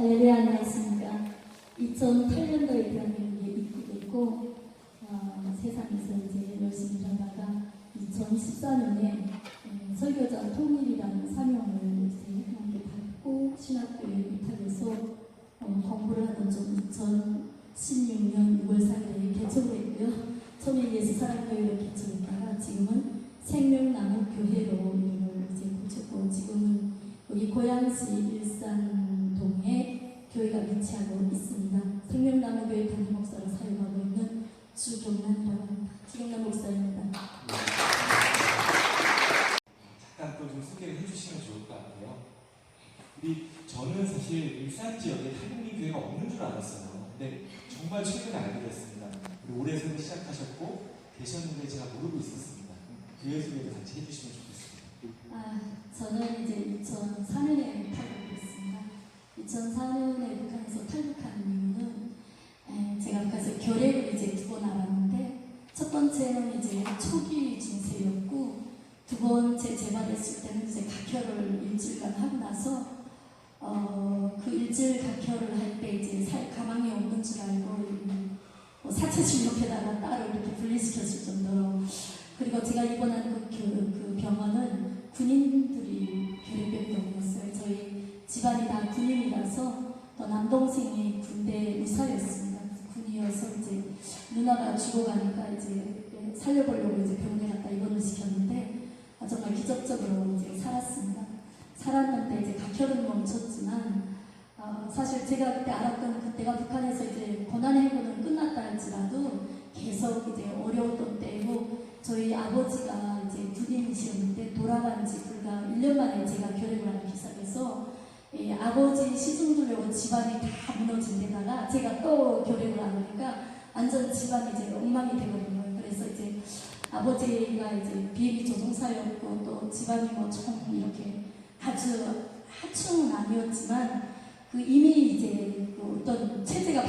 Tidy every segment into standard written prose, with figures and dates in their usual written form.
할렐루야, 안녕하십니까. 2008년도에 대한민국에 입국했고 세상에서 이제 열심히 일하다가 2014년에 설교자 통일이라는 사명을 이제 하나님께 받고 신학교에 입학해서 공부를 하던 좀 2016년 6월 4일에 개척을 했고요. 처음에 예수사랑교회로 개척했다가 지금은 생명나무 교회로 이름을 이제 고쳤고, 지금은 여기 고양시 일산동에 교회가 위치하고 있습니다. 생명나무 교회 담임 목사로 사역하고 있는 주경란이라고 합니다. 주경란 목사입니다. 잠깐 또 좀 소개를 해주시면 좋을 것 같아요. 저는 사실 일산 지역에 탈북민 교회가 없는 줄 알았어요. 근데 정말 최근에 알게 됐습니다. 올해 새로 시작하셨고 계셨는데 제가 모르고 있었습니다. 교회 소개도 같이 해주시면 좋겠습니다. 저는 이제 2004년에 탈북했습니다. 2004년에 북한에서 탈북한 이유는 제가 북한에서 교례를 이제 2번 알았는데, 첫 번째는 이제 초기 증세였고, 두 번째 재발했을 때는 이제 각혈을 일주일간 하고 나서 그 일주일 각혈을 할 때 이제 가망이 없는 줄 알고 사체진료에다가 따로 이렇게 분리시켰을 정도로, 그리고 제가 입원한 그 병원은 군인들이 교례병원이었어요. 저희 집안이 다 군인이라서 또 남동생이 군대 의사였습니다. 군이어서 이제 누나가 죽어가니까 이제 살려보려고 이제 병원에 갔다 입원을 시켰는데 정말 기적적으로 이제 살았습니다. 살았는데 이제 각혈은 멈췄지만 사실 제가 그때 알았던 그때가 북한에서 이제 고난해고는 끝났다 할지라도 계속 이제 어려웠던 때고, 저희 아버지가 이제 군인이셨는데 돌아간 지 불과 1년 만에 제가 교례를 하기 시작해서 아버지 시중 두려고 집안이 다 무너진 데다가 제가 또 교례를 하니까 완전 집안이 이제 엉망이 되버린 거예요. 그래서 이제 아버지가 이제 비행기 조종사였고 또 집안이 좀 이렇게 아주 하층은 아니었지만 이미 이제 어떤 체제가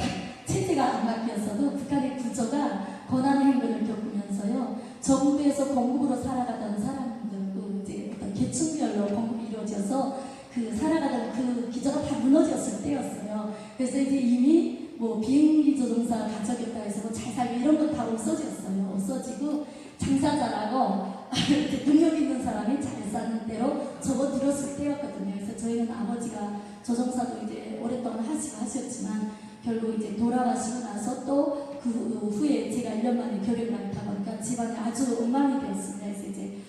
안 바뀌었어도 북한의 구조가 고난의 행군을 겪으면서요, 정부에서 공급으로 살아가던 사람들도 이제 어떤 계층별로 공급이 이루어져서 살아가던 그 기조가 다 무너졌을 때였어요. 그래서 이제 이미 비행기 조종사 가족이었다 해서 잘 살고 이런 건 다 없어졌어요. 없어지고 장사 잘하고 능력 있는 사람이 잘 사는 대로 접어들었을 때였거든요. 그래서 저희는 아버지가 조종사도 이제 오랫동안 하셨지만 결국 이제 돌아가시고 나서 또 그 후에 제가 1년 만에 교례를 하다 보니까 집안이 아주 엉망이 되었습니다. 그래서 이제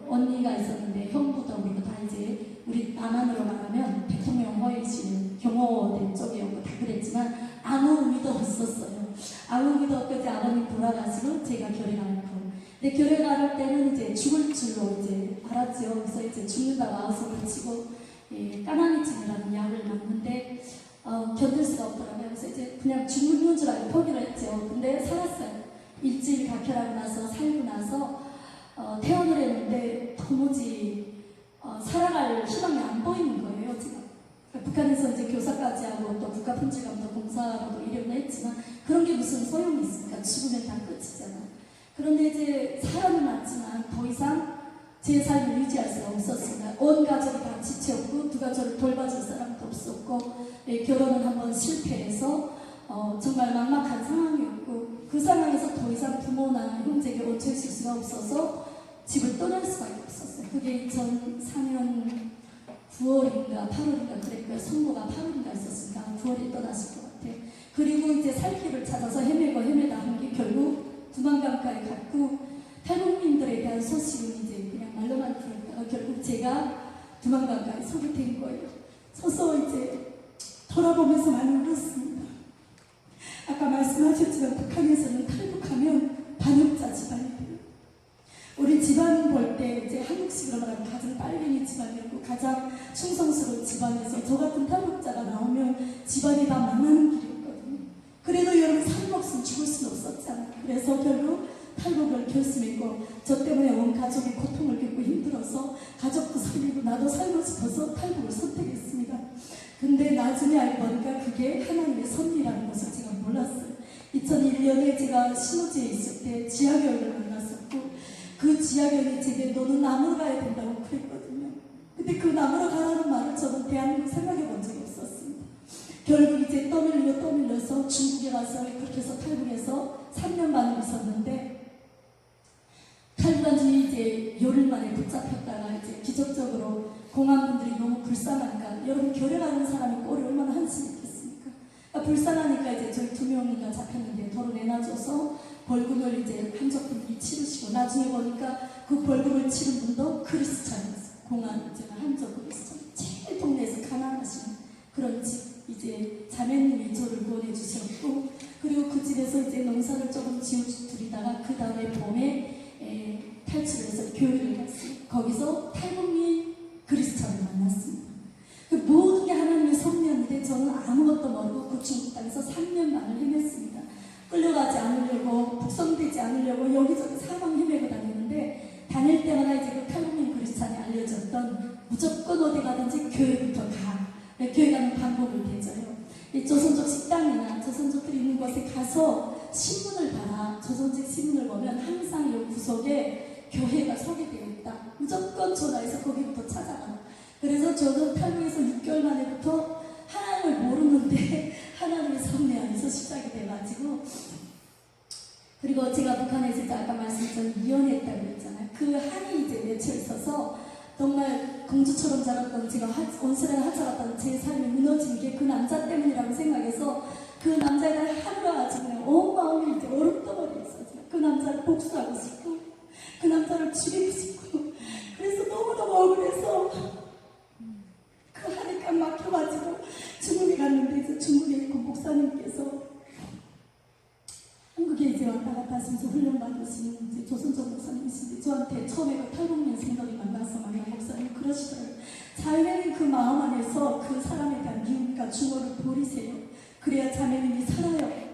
언니가 있었는데 형부도 그리고 다 이제 우리 남한으로 말하면 대통령 허위실 경호대 쪽이었고 다 그랬지만 아무 의미도 없었어요. 아무 의미도 없고 이제 아버님 돌아가시고 제가 교례를 하고, 근데 교례를 할 때는 이제 죽을 줄로 이제 알았죠. 그래서 이제 죽는다고 아우성을 치고 까마귀찜이라는 약을 맞는데 견딜 수가 없더라고요. 그래서 이제 그냥 죽는 줄 알고 포기를 했죠. 근데 살았어요. 일주일 각혈하고 나서 살고 나서 퇴원을 했는데 도무지 살아갈 희망이 안 보이는 거예요, 지금. 북한에서 이제 교사까지 하고 또 국가품질감독 공사로도 일을 했지만 그런 게 무슨 소용이 있습니까? 죽으면 다 끝이잖아. 그런데 이제 사람은 맞지만 더 이상 제 삶을 유지할 수가 없었습니다. 온 가족이 다 지쳤고 누가 저를 돌봐줄 사람도 없었고, 결혼은 한번 실패해서 정말 막막한 상황이었고, 그 상황에서 더 이상 부모나 형제에게 온천일 수가 없어서 집을 떠날 수가 없었어요. 그게 2004년 9월인가 8월인가 그랬고요. 선거가 8월인가 있었으니까 9월에 떠났을 것 같아요. 그리고 이제 살 길을 찾아서 헤매다 한 게 결국 두만강가에 갔고, 탈북민들에 대한 소식은 이제 그냥 말로만 들었다가 결국 제가 두만강가에 서게 된 거예요. 서서 이제 돌아보면서 많이 울었습니다. 아까 말씀하셨지만 북한에서는 탈북하면 반역자 집안이에요. 우리 집안 볼 때 이제 한국식으로 말하면 가장 빨갱이 집안이었고 가장 충성스러운 집안에서 저 같은 탈북자가 나오면 집안이 다 망하는 길이었거든요. 그래도 여러분 살 없으면 죽을 수는 없었잖아요. 그래서 결국 탈북을 결심했고, 저 때문에 온 가족이 고통을 겪고 힘들어서 가족도 살리고 나도 살고 싶어서 탈북을 선택했습니다. 근데 나중에 알고 보니까 그게 하나님의 섭리라는 것을 제가 몰랐어요. 2001년에 제가 신호지에 있을 때 지하교육을 만났었고, 그 지하교육이 제게 너는 남으로 가야 된다고 그랬거든요. 근데 그 남으로 가라는 말을 저는 대한민국 생각해 본 적이 없었습니다. 결국 이제 떠밀려서 중국에 가서 그렇게 해서 탈북해서 3년 반을 있었는데, 탈북한 지 이제 열흘 만에 붙잡혔다가 이제 기적적으로 공안분들이 너무 불쌍하니까, 여러분 교례하는 사람이 꼴이 얼마나 한심이 있겠습니까? 그러니까 불쌍하니까 이제 저희 2명이나 잡혔는데 도로 내놔줘서 벌금을 이제 한족분들이 치르시고, 나중에 보니까 그 벌금을 치른 분도 크리스찬이었어요. 공안 이제 한족 크리스찬, 제일 동네에서 가난하신 그런 집 이제 자매님이 저를 보내주셨고, 그리고 그 집에서 이제 농사를 조금 지어드리다가 그 다음에 봄에 탈출해서 교회를 갔어요. 거기서 탈북민 그리스도를 만났습니다. 그 모든 게 하나님의 섭리였는데 저는 아무것도 모르고 그 중국 땅에서 3년 반을 헤맸습니다. 끌려가지 않으려고, 북송되지 않으려고 여기저기 사방 헤매고 다녔는데, 다닐 때마다 이제 그 탈북민 그리스도에 알려졌던 무조건 어디 가든지 교회부터 가. 교회 가는 방법을 대줘요. 조선족 식당이나 조선족들이 있는 곳에 가서 신문을 봐라. 조선족 신문을 보면 항상 이 구석에 교회가 소개되어 있다. 무조건 전화해서 거기부터 찾아가. 그래서 저도 탈북해서 6개월 만에부터 하나님을 모르는데 하나님의 섭리 안에서 시작이 돼가지고, 그리고 제가 북한에서 이제 아까 말씀드린 이혼했다고 했잖아요. 그 한이 이제 맺혀 있어서 정말 공주처럼 자랐던 제가 온실에 하차갔던 제 삶이 무너진 게 그 남자 때문이라고 생각해서 그 남자를 하루아침에 그냥 온 마음이 이제 얼음덩어리였어요. 그 남자를 복수하고 싶고 그 남자를 죽이고 싶고, 그래서 너무너무 억울해서 그 한이 딱 막혀가지고 중국에 갔는데, 이제 중국에 있고 목사님께서 한국에 이제 왔다 갔다 하시면서 훈련받으시는 이제 조선족 목사님이신데, 저한테 처음에 그 탈북민 생각이 만나서 만난 목사님 그러시더라고요. 자매님 그 마음 안에서 그 사람에 대한 미움과 중어를 버리세요. 그래야 자매님이 살아요.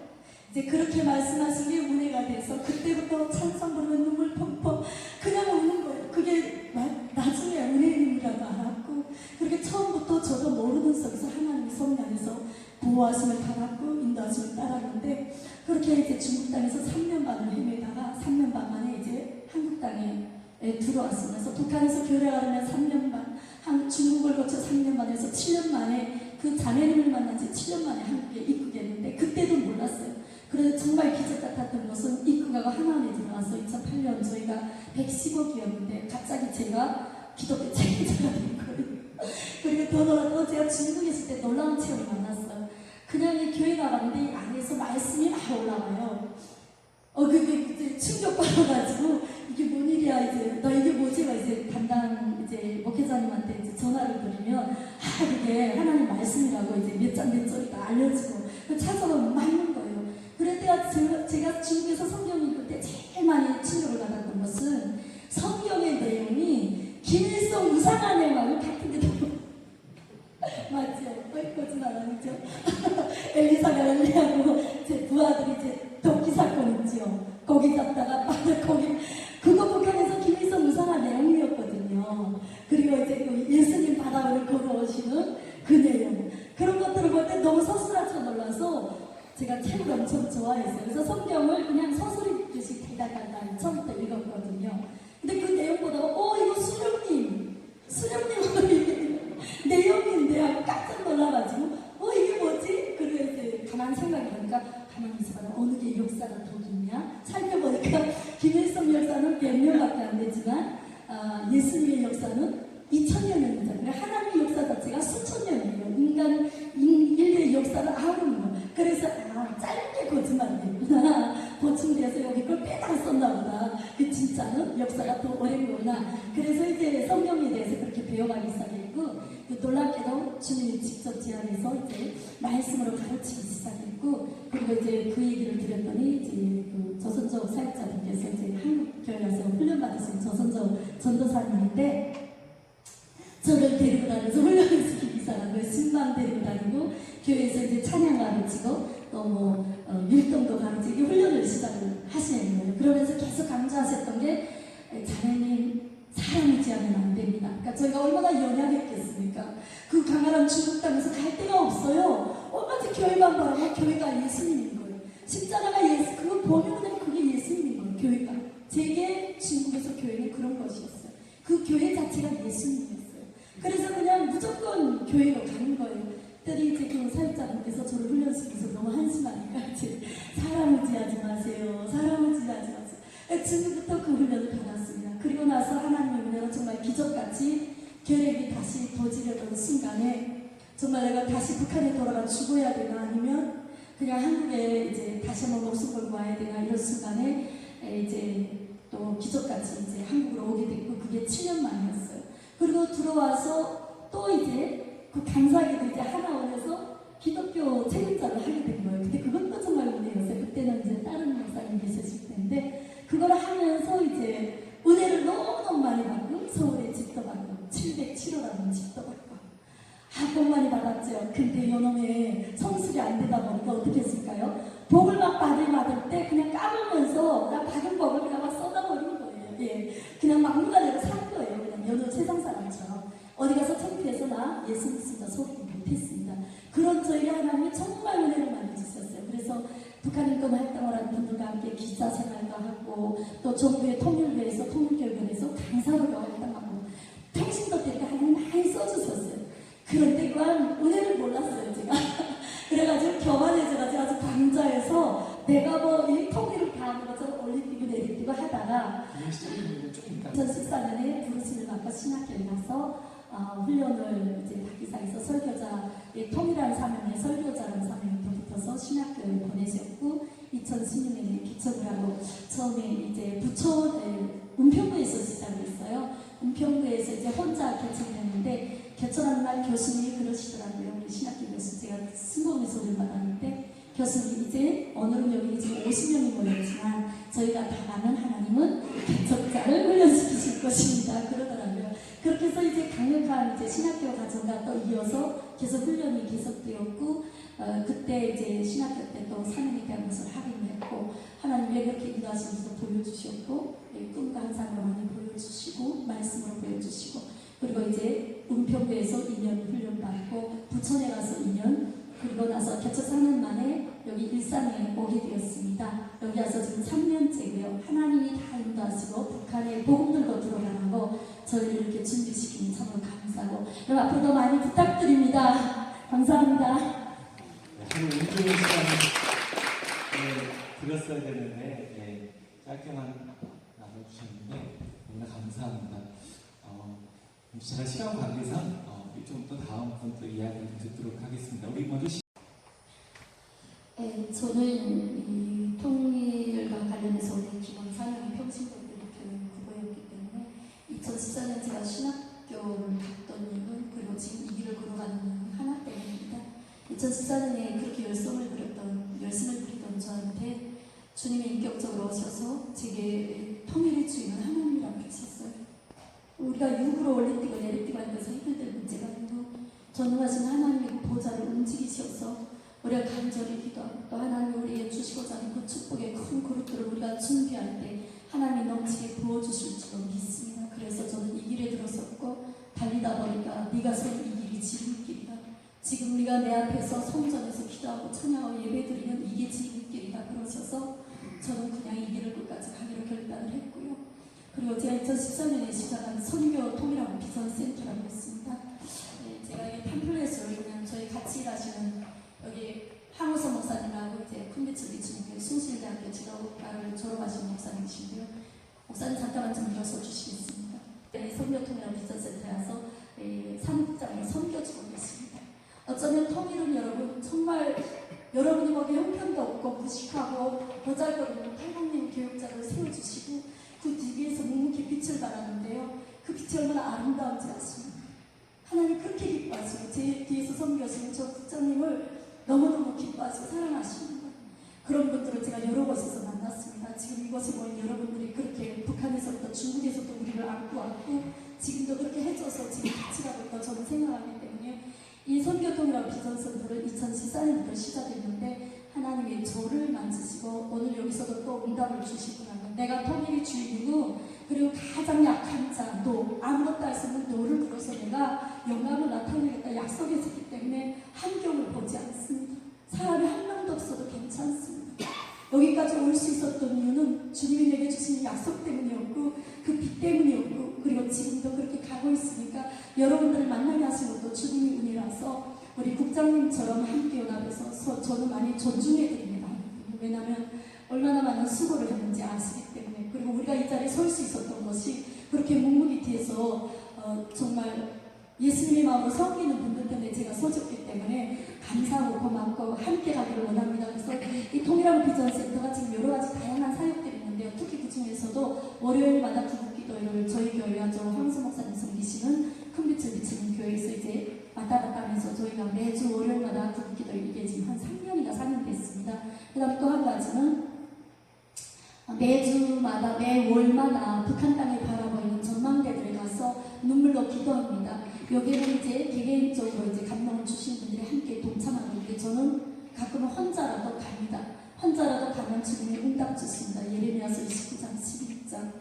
이제 그렇게 말씀하신 게 은혜가 돼서 그때부터 찬송 부르면 눈물 펑펑 그냥 우는 거예요. 그게 나중에 은혜님이라고 알았고, 그렇게 처음부터 저도 모르는 속에서 하나님의 섭리 안에서 보호하심을 받았고 인도하심을 따랐는데, 그렇게 이제 중국 땅에서 3년 반을 헤매다가 3년 반 만에 이제 한국 땅에 들어왔으면서, 북한에서 교회하려면 3년 반, 중국을 거쳐 3년 만에서 7년 만에 그 자매님을 만난 지 7년 만에 한국에 입국했는데, 그때도 몰랐어요. 그래서 정말 기적 같았던 것은 입국하고 하나님에 들어와서 2008년 저희가 110억이었는데 갑자기 제가 기독교 책임자가 된 거예요. 그리고 더 놀라도 제가 중국에 있을 때 놀라운 체험을 만났어요. 그냥 이 교회 가봤는데 이 안에서 말씀이 막 올라와요. 그게 충격받아가지고 이게 뭔 일이야, 이제 나 이게 뭐지가 이제 담당 이제 목회자님한테 이제 전화를 드리면 그게 하나님 말씀이라고 이제 몇 장 몇 절이 다 알려지고 찾아보면 맞는 거예요. 그럴 때가 제가 중국에서 성경 읽을 때 제일 많이 충격을 받았던 것은 성경의 내용이 김일성 우상한 내용하고 같은 게 너무 맞죠? 거짓말 아니죠? 엘리사가 엘리하고 제 부하들이 이제 도끼 사건 있죠. 거기 잡다가 거기 그거 북한에서 김일성 우상한 내용이었거든요. 그리고 이제 그 예수님 바다를 걸어오시는 그 내용, 그런 것들을 볼 때 너무 서술하쳐 놀라서 제가 책을 엄청 좋아했어요. 그래서 성경을 그냥 서술 읽듯이 대다달달 처음부터 읽었거든요. 근데 그 내용 보다가 이거 수령님 내용인데 하고 깜짝 놀라가지고 이게 뭐지? 그리고 이제 가만히 생각해보니까 가만히 있어봐라. 어느 게 역사가 독이냐? 살펴보니까 김일성 역사는 100년밖에 안 되지만 예수님의 역사는 2000년입니다. 하나님의 역사 자체가 수천 년이에요. 인류의 역사를 아우르는 거. 그래서 짧게 거짓말이구나. 보충돼서 여기 걸 빼다가 썼나 보다. 진짜는 역사가 더 오랜 거구나. 그래서 이제 성경에 대해서 그렇게 배워가기 시작했고, 놀랍게도 주님이 직접 제안해서 이제 말씀으로 가르치기 시작했고, 그리고 이제 그 얘기를 드렸더니 이제 그 조선족 사역자분께서 이제 한국 교회 가서 훈련받으신 조선족 전도사님인데, 저를 데리고 다니면서 훈련을 시키기 시작하고, 신방 데리고 다니고, 교회에서 이제 찬양 가르치고, 또 율동도 가르치기 훈련을 시작을 하시는 거예요. 그러면서 계속 강조하셨던 게, 자매님, 사람이지 않으면 안 됩니다. 그러니까 저희가 얼마나 연약했겠습니까? 그 강한 중국 땅에서 갈 데가 없어요. 얼마나 교회만 바라고 교회가 예수님인 거예요. 십자가가 예수, 그거 보면 그냥 그게 예수님인 거예요. 교회가. 제게 중국에서 교회는 그런 것이었어요. 그 교회 자체가 예수님이었어요. 그래서 그냥 무조건 교회로 가는 거예요. 그랬더니 이제 이제 그 사역자분께서 저를 훈련시켜서 너무 한심하니까 이제 사람 의지하지 마세요. 사람 의지하지 마세요. 지금부터 그 훈련을 받았습니다. 그리고 나서 하나님의 은혜로 정말 기적같이 계획이 다시 도지려던 순간에 정말 내가 다시 북한에 돌아가 죽어야 되나 아니면 그냥 한국에 이제 다시 한번 목숨 걸고 와야 되나 이런 순간에 이제 또 기적같이 이제 한국으로 오게 됐고 그게 7년 만이었어요. 그리고 들어와서 또 이제 그 감사하게도 이제 하나원에서 기독교 책임자를 하게 된 거예요. 근데 그것도 정말 은혜였어요. 그때는 이제 다른 목사님 계셨을 텐데 그걸 하면서 이제 은혜를 너무너무 많이 받고 서울에 집도 받고 707호라는 집도 받고 복 많이 받았죠. 근데 요놈의 성술이 안 되다 보니까 어떻게 했을까요? 복을 막 받을 때 그냥 까불면서 나 받은 복을 그냥 막 쏟아버리는 거예요. 예. 그냥 막 눈가리로 사는 거예요. 그냥 여느 세상 사람처럼. 어디 가서 창피해서 나 예수 믿습니다 소리 못했습니다. 그런 저희 하나님이 정말 은혜를 많이 주셨어요. 그래서 북한 인권 활동을 하는 분들과 함께 기자 생활도 하고 또 정부의 통일부에서 통일교육원에서 강사로도 활동하고 통신도 때리고 하나님 많이 써주셨어요. 그런데 그한 은혜를 몰랐어요 제가. 그래가지고 교만해져가지고 아주 강자에서 내가 뭐 이 통일을 다 하는 것처럼 올림픽을 내리뛰고 하다가 2014년에 부르심을 받고 신학교에 가서 훈련을 이제 박기사에서 설교자 통일한 사명에 설교자라는 사명이 붙어서 신학교에 보내셨고 2016년에 기척을 하고 처음에 이제 부천 은평구에서 시작을 했어요. 은평구에서 이제 혼자 개척했는데 개척하는 날 교수님이 그러시더라고요. 우리 신학교 교수 제가 승공의 소리를 받았는데 교수님 이제 오늘은 여기 지금 50명이 모였지만 저희가 다 아는 하나님은 개척자를 훈련시키실 것입니다. 그러더라고요. 그렇게 해서 이제 강력한 이제 신학교 과정과 또 이어서 계속 훈련이 계속되었고 그때 이제 신학교 때 또 사명에 대한 것을 확인했고 하나님 왜 그렇게 인도하시면서 보여주셨고 꿈과 환상을 많이 보여주시고 말씀으로 보여주시고 그리고 이제 은평구에서 2년 훈련받고 부천에 가서 2년 그리고 나서 개척 3년 만에 여기 일산에 오게 되었습니다. 여기 와서 지금 3년째고요. 하나님이 다 인도하시고 북한에 복음 들고 들어가라고 저희를 이렇게 준비시키니 참으로 감사하고 여러분 앞으로도 많이 부탁드립니다. 감사합니다. 하루 온종일 시간을 드렸어야 되는데 짧게만 나눠주셨는데 너무나 감사합니다. 제가 시간 관계상 좀 또 다음 분 또 이야기를 듣도록 하겠습니다. 우리 먼저 저는 이 통일과 관련해서 우리 기본 사명이 평신도들 교육 그거였기 때문에 2014년 제가 신학교를 갔던 이유는 그리고 지금 이 길을 걸어가는 이유는 하나 때문입니다. 2014년에 그렇게 열심을 부리던 저한테 주님이 인격적으로 오셔서 제게 통일의 주인은 하나님이라고 하셨어요. 우리가 육으로 올림픽을 내리뛰고 하는 것은 힘들 문제가 아니고 전능하신 하나님의 보좌를 움직이셔서 우리가 간절히 기도하고 또 하나님이 우리에게 주시고자 하는 그 축복의 큰 그릇들을 우리가 준비할 때 하나님이 넘치게 부어주실 줄로 믿습니다. 그래서 저는 이 길에 들어섰고 달리다 보니까 네가 선 이 길이 지름길이다. 지금 우리가 내 앞에서 성전에서 기도하고 찬양하고 예배드리는 이게 지름길이다 그러셔서 저는 그냥 이 길을 끝까지 가기로 결단을 했고요. 그리고 제가 2014년에 시작한 선교 통일하고 비전센터라고 했습니다. 제가 이 팜플렛을 그냥 저희 같이 일하시는 여기 황우선 목사님하고 이제 쿤비츠비 중교회 숭실대학교 지도과를 졸업하신 목사님이신데요. 목사님 잠깐만 좀 일어서 주시겠습니다. 선교 통일하고 비전센터에서 사무국장으로 섬겨주고 계십니다. 어쩌면 통일은 여러분 정말 여러분이 보기 형편도 없고 무식하고 보잘것없는 탈북민 교육자를 세워주시고 그 뒤에서 묵묵히 빛을 발하는데요. 그 빛이 얼마나 아름다운지 아십니까? 하나님 그렇게 기뻐하시고 제 뒤에서 섬겨주시는 저 국장님을 너무너무 기뻐하시고 사랑하십니다. 그런 분들을 제가 여러 곳에서 만났습니다. 지금 이곳에 모인 여러분들이 그렇게 북한에서부터 중국에서도 우리를 안고 왔고 지금도 그렇게 해줘서 지금 같이 가고 있다고 저는 생각하기 때문에 이 선교통이라고 비전선도를 2014년부터 시작했는데 하나님이 저를 만지시고 오늘 여기서도 또 응답을 주시구나. 내가 통일의 주인이고 그리고 가장 약한 자, 너 아무것도 할 수 없는 너를 불러서 내가 영광을 나타내겠다 약속했기 때문에 한경을 보지 않습니다. 사람이 한 명도 없어도 괜찮습니다. 여기까지 올 수 있었던 이유는 주님이 내게 주신 약속 때문이었고 그 빛 때문이었고 그리고 지금도 그렇게 가고 있으니까 여러분들을 만나게 하신 것도 주님의 은혜라서 우리 국장 목장님처럼 함께 연합해서 저는 많이 존중해 드립니다. 왜냐하면 얼마나 많은 수고를 했는지 아시기 때문에, 그리고 우리가 이 자리에 설 수 있었던 것이 그렇게 묵묵히 뒤에서 정말 예수님의 마음으로 섬기는 분들 때문에 제가 서졌기 때문에 감사하고 고맙고 함께 가기를 원합니다. 그래서 이 통일하고 비전센터가 지금 여러 가지 다양한 사역들이 있는데요. 특히 그 중에서도 월요일마다 구국기도회를 저희 교회와 저 황수 목사님 섬기시는 큰 빛을 비치는 교회에서 이제 왔다 갔다 하면서 저희가 매주 월요일마다 구국기도회 이게 지금 한 3년인가 4년 됐습니다. 그 다음 또 한 가지는 매주마다 매월마다 북한 땅을 바라보이는 전망대들에 가서 눈물로 기도합니다. 여기는 이제 개개인적으로 이제 감동을 주신 분들이 함께 동참하고 있는데 저는 가끔은 혼자라도 갑니다. 혼자라도 가면 주님이 응답 주십니다. 예레미야서 29장 11장.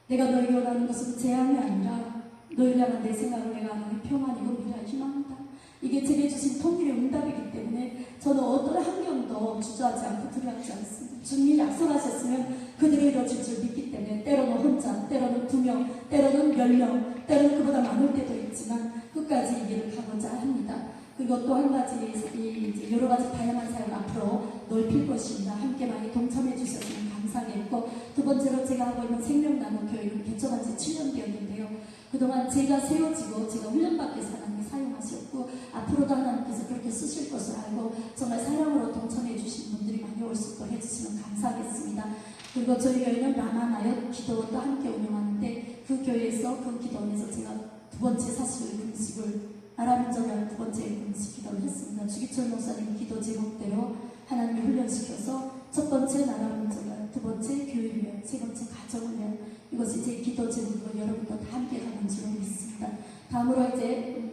내가 너에게 원하는 것은 재앙이 아니라 너희를 향한 내 생각을 내가 하는 평안이고 미래의 희망이다. 이게 제게 주신 통일의 응답이기 때문에 저는 어떤 환경도 주저하지 않고 두려워하지 않습니다. 주님이 약속하셨으면 그대로 이루어질 줄 믿기 때문에 때로는 혼자, 때로는 2명, 때로는 10명, 때로는 그보다 많을 때도 있지만 끝까지 이 길을 가고자 합니다. 그리고 또 한 가지 이제 여러 가지 다양한 사역 앞으로 넓힐 것입니다. 함께 많이 동참해 주셨으면 감사하겠고, 두 번째로 제가 하고 있는 생명나무 교육을 개척한 지 7년 되었는데요. 그동안 제가 세워지고 제가 훈련받기 하나님이 사용하셨고 앞으로도 하나님께서 그렇게 쓰실 것을 알고 정말 사랑으로 동참해 주신 분들이 많이 올 수 있도록 해주시면 감사하겠습니다. 그리고 저희 교회는 라마나요 기도원도 함께 운영하는데 그 교회에서 그 기도원에서 제가 두 번째 사실 금식을 아람인정한 두 번째 금식 기도를 했습니다. 주기철 목사님 기도 제목대로 하나님이 훈련시켜서 첫 번째 나라민정한, 두 번째 교육위원, 세 번째 가정훈련, 이것이 제 기도 제목으로 여러분과 다 함께 가는 줄로 믿습니다. 다음으로 이제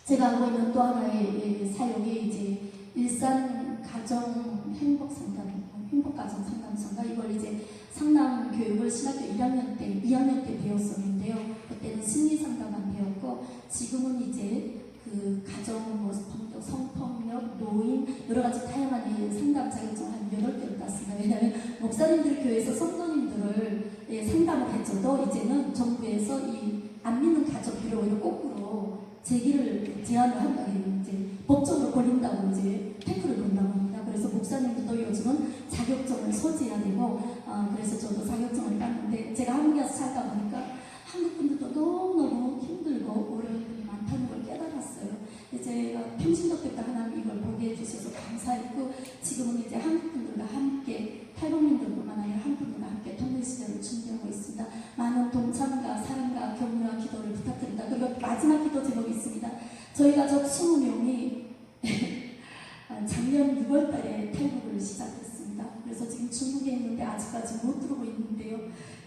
제가 하고 있는 또 하나의 사역이 이제 일산 가정 행복가정 상담소인가, 이걸 이제 상담 교육을 신학교 2학년 때 배웠었는데요. 그때는 심리 상담만 배웠고 지금은 이제 그 가정, 성폭력, 노인 여러 가지 다양한 상담 자격증을 한 8개를 땄습니다. 왜냐하면 목사님들 교회에서 성도님들을 상담을 해줘도 이제는 정부에서 이 안 믿는 가족 비로를 거꾸로 제한을 한다고 이제 법적으로 걸린다고 이제 태클을 건다고 합니다. 그래서 목사님들도 요즘은 자격증을 소지해야 되고 그래서 저도 자격증을 땄는데 제가 한국에서 살다 보니까 한국 분들도 너무너무 힘들고 어려운 분이 많다는 걸 깨달았어요. 제가 평신도 때부터 하나님 이걸 보게 해주셔서 감사했고 지금은 이제 한국 분들과 함께 탈북민들뿐만 아니라 한국 분들과 함께 통일 시대를 준비하고 있습니다. 많은 동참과 사랑과 격려와 기도를 부탁드립니다. 그리고 마지막 기도 제목이 있습니다. 저희 가족 20명이 작년 6월달에 탈북을 시작했습니다. 그래서 지금 중국에 있는데 아직까지 못 들어오고 있는데요.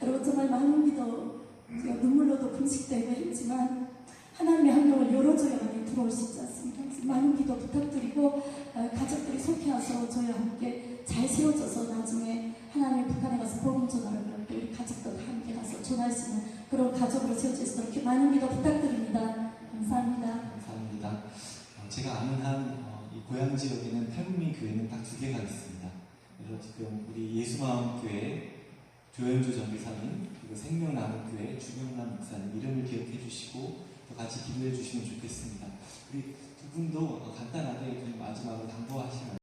여러분 정말 많은 기도, 제가 눈물로도 금식되고 했지만 하나님의 한명을 열어줘야만이 들어올 수 있지 않습니까? 그래서 많은 기도 부탁드리고 가족들이 속해와서 저희와 함께 잘 세워져서 나중에 하나님의 북한에 가서 복음 전하를 할 때 우리 가족도 다 함께 가서 전할 수 있는 그런 가족으로 세워질 수 있도록 많은 기도 부탁드립니다. 감사합니다. 감사합니다. 제가 아는 한 이 고향 지역에는 탈북민 교회는 딱 2개가 있습니다. 그래서 지금 우리 예수마음교회 조현주 전도사님, 그리고 생명나무교회 주명남 목사님 이름을 기억해 주시고 또 같이 기도해 주시면 좋겠습니다. 우리 두 분도 간단하게 좀 마지막으로 당부하시면